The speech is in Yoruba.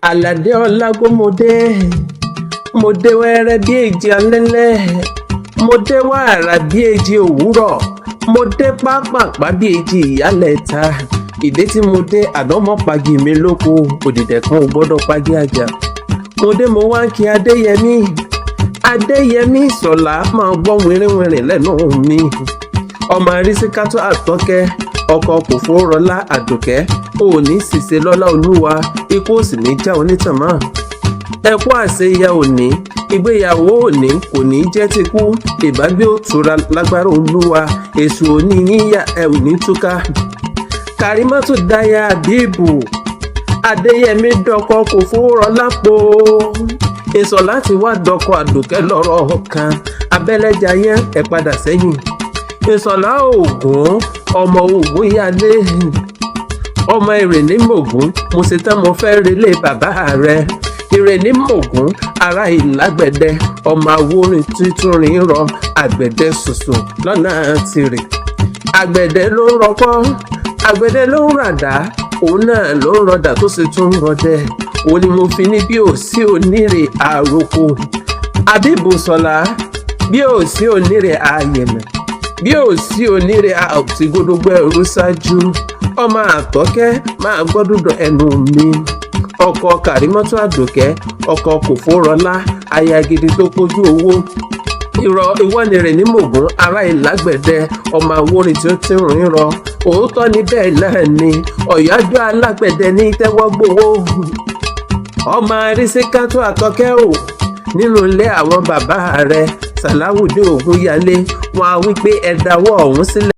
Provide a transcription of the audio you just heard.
Àlàdé Ọlágúnmọdé, mo dé wẹ́rẹ́ bí èjì alẹ́lẹ́, mo dé wàrà bí èjì òwúrọ̀, mo dé pápápá bí èjì ìyálẹ̀ta. Ìdí tí mo dé àdánmọ́pagi mi lóko, òdìdẹ̀ kan ò gbọ́dọ̀ pagi àjà. Mo dé mo wá ń kí Adéyẹmí Ìṣọ̀lá máa gbọ́ wìrìwìrìn lẹ́nu mi. Ọmọ Arísíkátù Àtọ́kẹ́, ọkọ Kòfórọlá Àdùkẹ́, òní ṣìṣe lọ́lá Olúwa, ikú òsì ní já onítàn mọ́. Ẹkú àṣeyẹ òní, ìgbéyàwó òní kò ní jẹ́ tikú, ìbágbé òtura lágbára Olúwa, èṣù òní yíyà ẹ ò ní túká. Kàrímọ́tù dáyà Àbíbù, Adéyẹmí dọkọ Kòfórọlá po. Ìṣọ̀lá ti wá dọkọ Àdùkẹ́ lọ́rọ̀ kan, abẹ́lẹ́jà yẹn ẹ padà sẹ́yìn. Ìṣọ̀lá Ògún, ọmọ Ògún yálé, ọmọ Ìrèní Mògún, mo ṣe tán mo fẹ́ relé bàbá rẹ̀. Ìrèní Mògún, ará Ìlágbẹ̀dẹ, ọmọ Awórin títún rìn rọ, àgbẹ̀dẹ ṣoṣo lọ́nà tìrì. Àgbẹ̀dẹ ló ń rọkọ́, àgbẹ̀dẹ ló ń ràdá, òun náà ló ń rọdà tó sì tún ń rọdẹ. Òun ni mo fi ní bí ò sí onírè àròkọ. Àbíbù Ṣọlá, bí ò sí onírè àyẹ̀nà, bí ò sí onírè àti gbódógbó ẹrú ṣáájú. Ọmọ Àtọ́kẹ́ máa gbọ́dúdọ̀ ẹnu mi. Ọkọ Kàrímọ́tù Àdùkẹ́, ọkọ Kòfórọlá, aya gidi tó pójú owó. Ìwọ ni Ìrèní Mògún, ará Ìlágbẹ̀dẹ, ọmọ Awórin tí ó ti rìn rọ. Òótọ́ ni bẹ́ẹ̀ náà ni, ọ̀yájú alágbẹ̀dẹ ní tẹ́wọ́ gbowó. Ọmọ Arísíkátù Àtọ́kẹ́ ò, nínú ilé àwọn bàbá rẹ̀ Sàláwùdín Ògúnyálé, wọn á wí pé ẹ dáwọ́ ọ̀hún sílẹ̀.